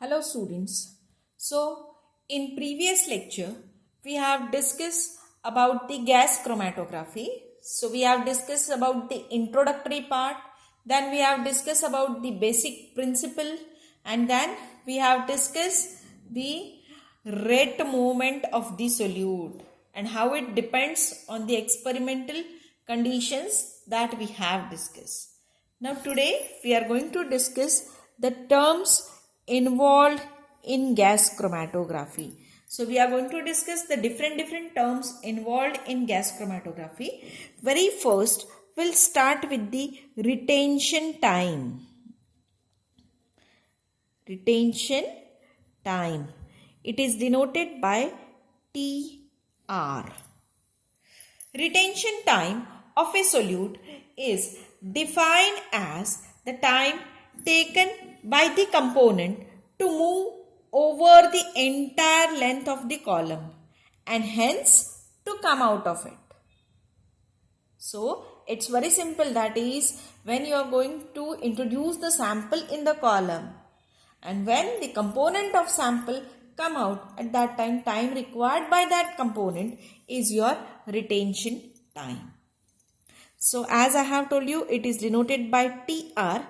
Hello students. So in previous lecture we have discussed about the gas chromatography. So we have discussed about the introductory part, then we have discussed about the basic principle, and then we have discussed the rate movement of the solute and how it depends on the experimental conditions that we have discussed. Now today we are going to discuss the terms involved in gas chromatography. So we are going to discuss the different terms involved in gas chromatography. Very first we'll start with the retention time. Retention time. It is denoted by TR. Retention time of a solute is defined as the time taken by the component to move over the entire length of the column and hence to come out of it. So it's very simple, that is when you are going to introduce the sample in the column and when the component of sample come out, at that time required by that component is your retention time. So as I have told you, it is denoted by TR.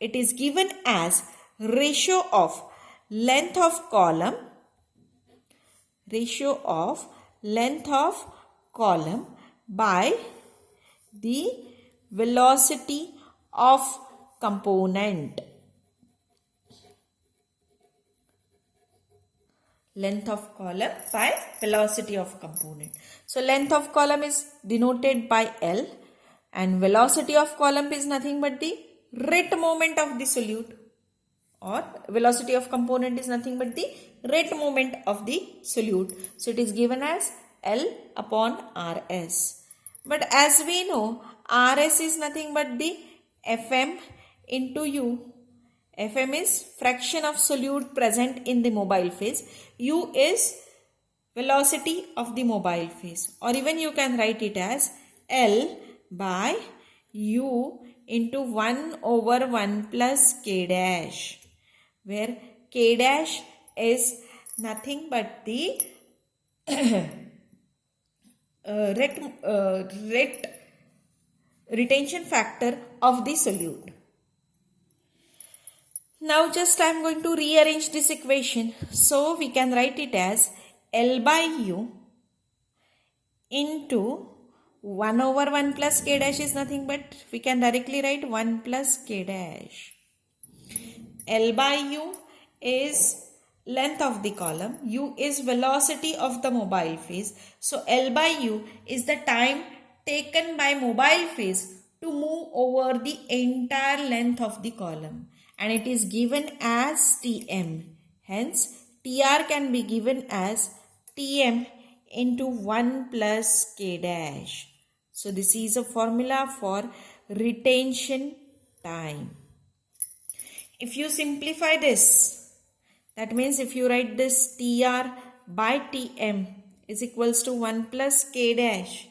It is given as ratio of length of column by the velocity of component. Length of column by velocity of component. So length of column is denoted by L and velocity of column is nothing but the rate moment of the solute, or velocity of component is nothing but the rate moment of the solute. So it is given as L upon RS. But as we know, RS is nothing but the Fm into U. Fm is fraction of solute present in the mobile phase. U is velocity of the mobile phase, or even you can write it as L by U into 1 over 1 plus K dash, where K dash is nothing but the retention factor of the solute. Now just I am going to rearrange this equation. So we can write it as L by U into 1 over 1 plus K dash is nothing but, we can directly write 1 plus K dash. L by U is length of the column. U is velocity of the mobile phase. So L by U is the time taken by mobile phase to move over the entire length of the column. And it is given as Tm. Hence, Tr can be given as Tm into 1 plus K dash. So this is a formula for retention time. If you simplify this, that means if you write this Tr by Tm is equals to 1 plus K dash,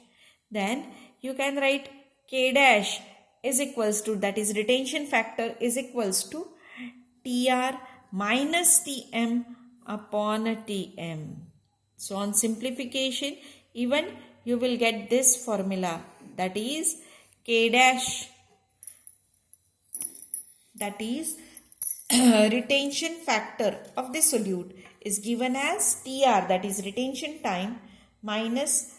then you can write K dash is equals to, that is retention factor, is equals to Tr minus Tm upon Tm. So on simplification, even you will get this formula, that is K dash, that is retention factor of the solute is given as Tr, that is retention time, minus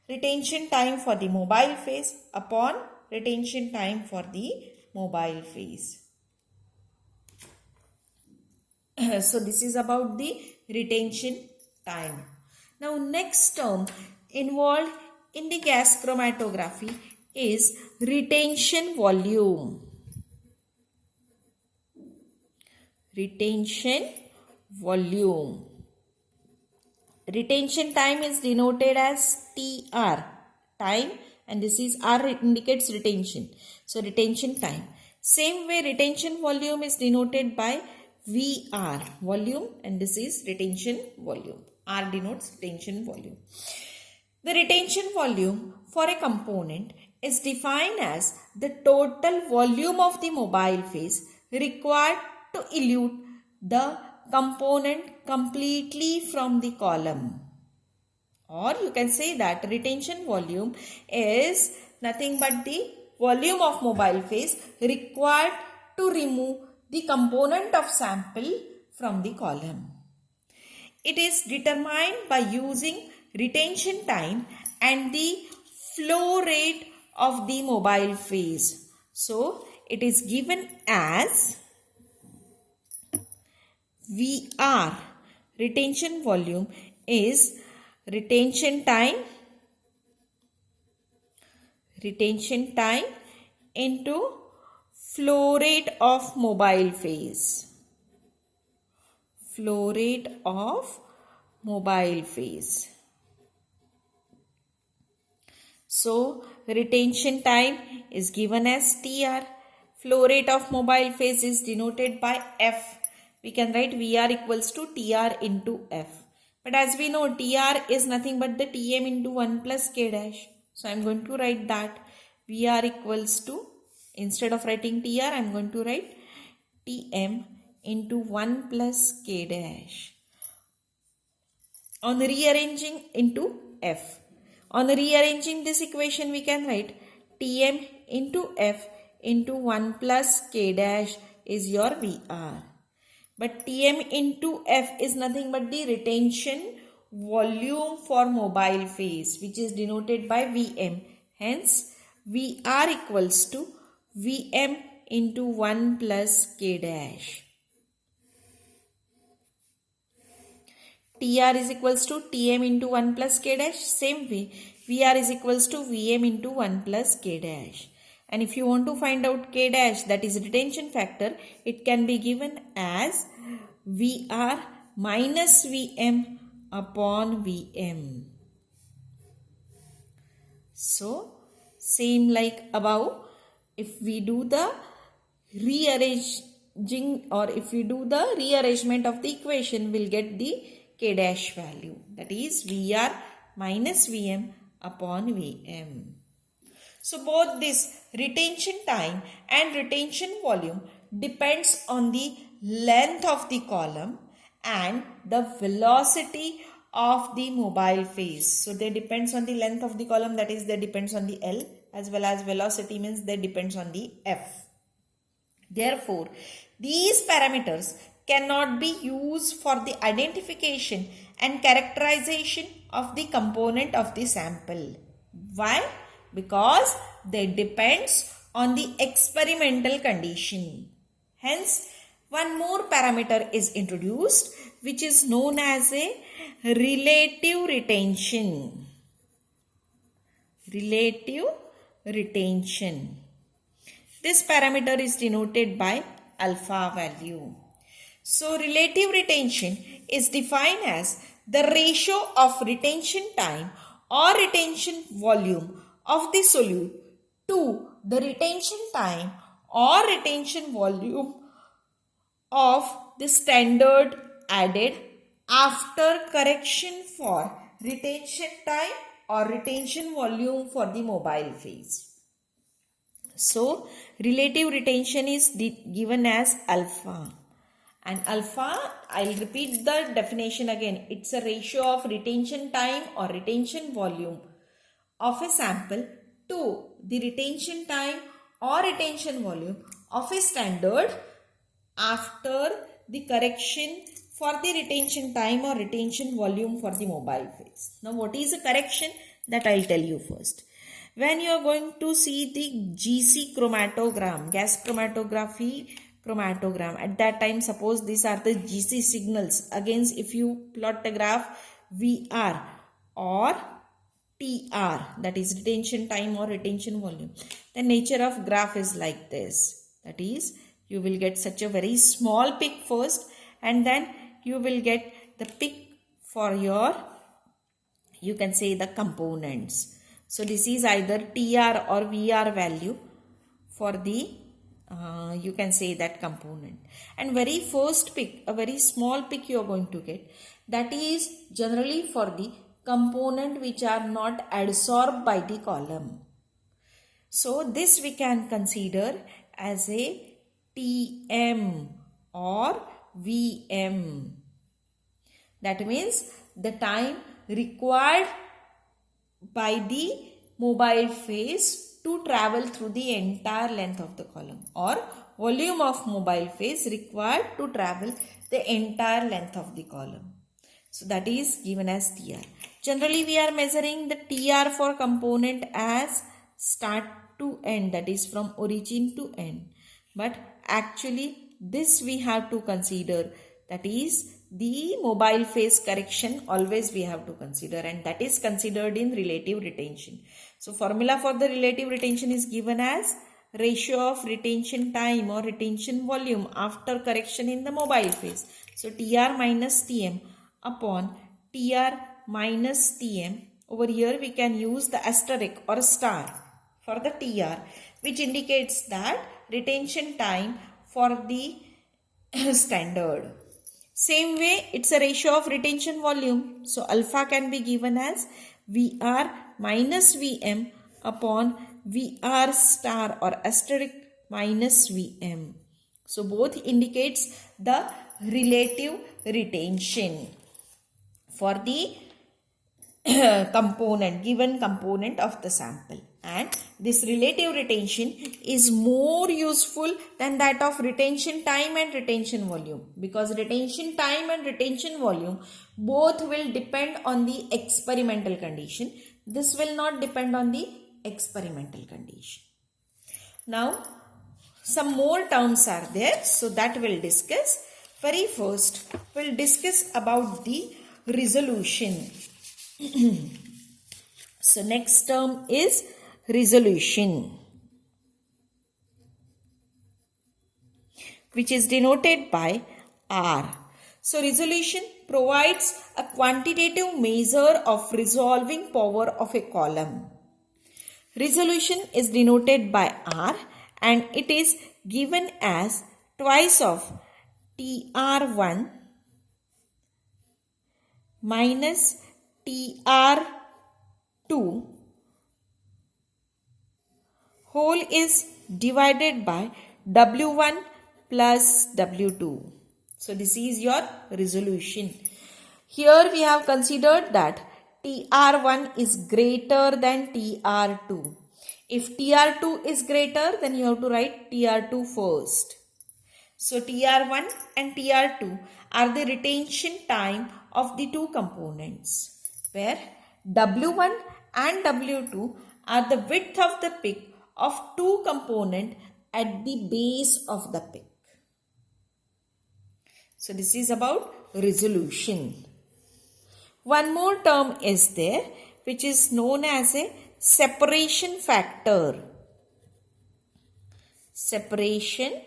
retention time for the mobile phase upon retention time for the mobile phase. So this is about the retention time. Now next term involved in the gas chromatography is retention volume. Retention volume. Retention time is denoted as TR, time, and this is R indicates retention. So retention time. Same way retention volume is denoted by VR, volume, and this is retention volume. R denotes retention volume. The retention volume for a component is defined as the total volume of the mobile phase required to elute the component completely from the column. Or you can say that retention volume is nothing but the volume of mobile phase required to remove the component of sample from the column. It is determined by using retention time and the flow rate of the mobile phase. So, it is given as VR. Retention volume is retention time into flow rate of mobile phase. Flow rate of mobile phase. So, retention time is given as TR. Flow rate of mobile phase is denoted by F. We can write VR equals to TR into F. But as we know, TR is nothing but the Tm into 1 plus K dash. So, I am going to write that VR equals to, instead of writing TR, I am going to write Tm into 1 plus K dash. On rearranging into F. On rearranging this equation, we can write Tm into F into 1 plus K dash is your VR. But Tm into F is nothing but the retention volume for mobile phase, which is denoted by Vm. Hence, VR equals to Vm into 1 plus K dash. TR is equals to Tm into 1 plus K dash. Same way, VR is equals to Vm into 1 plus K dash. And if you want to find out K dash, that is retention factor, it can be given as VR minus Vm upon Vm. So, same like above, if we do the rearranging or if we do the rearrangement of the equation, we'll get the K dash value, that is VR minus Vm upon Vm. So both this retention time and retention volume depends on the length of the column and the velocity of the mobile phase. So they depends on the length of the column, that is they depends on the L, as well as velocity means they depends on the F. Therefore, these parameters cannot be used for the identification and characterization of the component of the sample. Why? Because they depends on the experimental condition. Hence, one more parameter is introduced, which is known as a relative retention. Relative retention. This parameter is denoted by alpha value. So, relative retention is defined as the ratio of retention time or retention volume of the solute to the retention time or retention volume of the standard added after correction for retention time or retention volume for the mobile phase. So, relative retention is given as alpha. And alpha, I'll repeat the definition again. It's a ratio of retention time or retention volume of a sample to the retention time or retention volume of a standard after the correction for the retention time or retention volume for the mobile phase. Now, what is a correction? That I'll tell you first. When you are going to see the GC chromatogram, gas chromatography chromatogram, at that time suppose these are the GC signals. Again, if you plot the graph VR or TR, that is retention time or retention volume, the nature of graph is like this. That is, you will get such a very small peak first and then you will get the peak for your, you can say, the components. So this is either TR or VR value for the you can say that component. And very first peak, a very small peak you are going to get, that is generally for the component which are not adsorbed by the column. So this we can consider as a TM or Vm. That means the time required by the mobile phase to travel through the entire length of the column, or volume of mobile phase required to travel the entire length of the column. So that is given as TR. Generally we are measuring the TR for component as start to end, that is from origin to end. But actually this we have to consider, that is the mobile phase correction always we have to consider, and that is considered in relative retention. So formula for the relative retention is given as ratio of retention time or retention volume after correction in the mobile phase. So TR minus TM upon TR minus TM. Over here we can use the asterisk or star for the TR, which indicates that retention time for the standard. Same way, it's a ratio of retention volume. So alpha can be given as VR minus Vm upon VR star or asterisk minus Vm. So both indicates the relative retention for the given component of the sample. And this relative retention is more useful than that of retention time and retention volume, because retention time and retention volume both will depend on the experimental condition. This will not depend on the experimental condition. Now some more terms are there, so that we'll discuss. Very first we'll discuss about the resolution. So next term is resolution, which is denoted by R. So resolution provides a quantitative measure of resolving power of a column. Resolution is denoted by R and it is given as twice of TR1 minus TR2 whole is divided by W1 plus W2. So this is your resolution. Here we have considered that TR1 is greater than TR2. If TR2 is greater, then you have to write TR2 first. So TR1 and TR2 are the retention time of the two components, where W1 and W2 are the width of the peak of two components at the base of the peak. So this is about resolution. One more term is there, which is known as a separation factor. Separation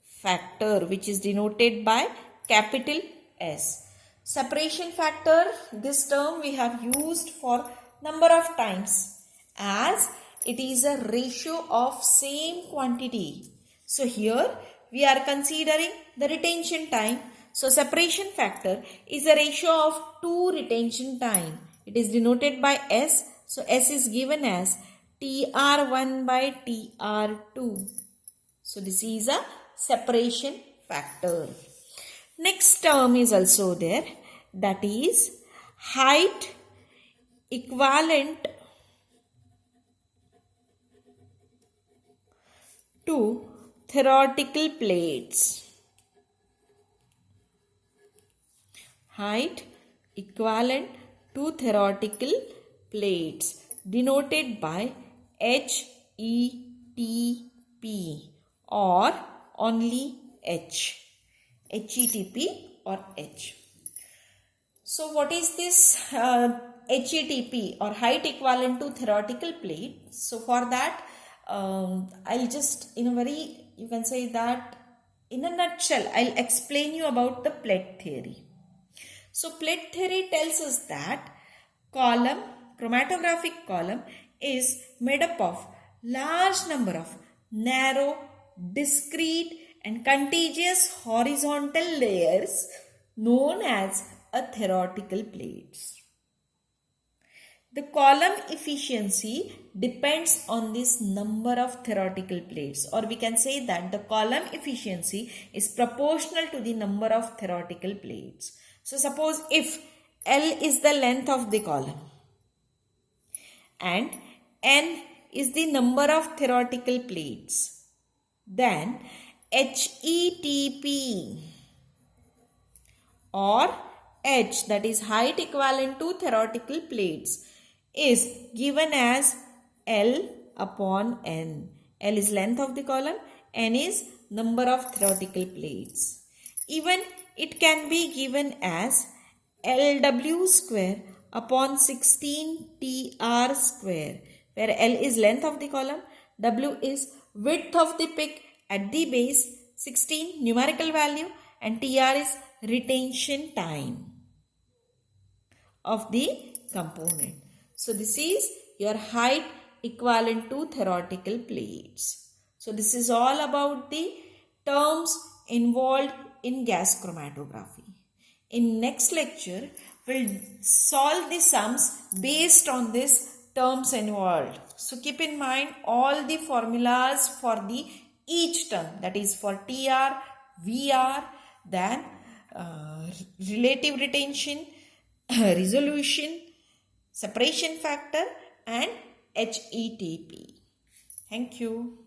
factor, which is denoted by capital S. Separation factor, this term we have used for number of times, as it is a ratio of same quantity. So here we are considering the retention time. So separation factor is a ratio of two retention time. It is denoted by S. So S is given as TR1 by TR2. So this is a separation factor. Next term is also there, that is height equivalent to theoretical plates. Height equivalent to theoretical plates, denoted by HETP or only H. HETP or H. So what is this HETP or height equivalent to theoretical plate? So for that I'll just in a very, you can say that in a nutshell, I'll explain you about the plate theory. So plate theory tells us that chromatographic column is made up of large number of narrow, discrete and contiguous horizontal layers known as a theoretical plates. The column efficiency depends on this number of theoretical plates, or we can say that the column efficiency is proportional to the number of theoretical plates. So suppose if L is the length of the column and N is the number of theoretical plates, then HETP or H, that is height equivalent to theoretical plates, is given as L upon N. L is length of the column, N is number of theoretical plates. Even it can be given as LW square upon 16TR square, where L is length of the column, W is width of the pick at the base, 16 numerical value, and TR is retention time of the component. So this is your height equivalent to theoretical plates. So this is all about the terms involved in gas chromatography. In next lecture, we'll solve the sums based on this terms involved. So keep in mind all the formulas for the each term, that is for TR, VR, then relative retention, resolution, separation factor, and HETP. Thank you.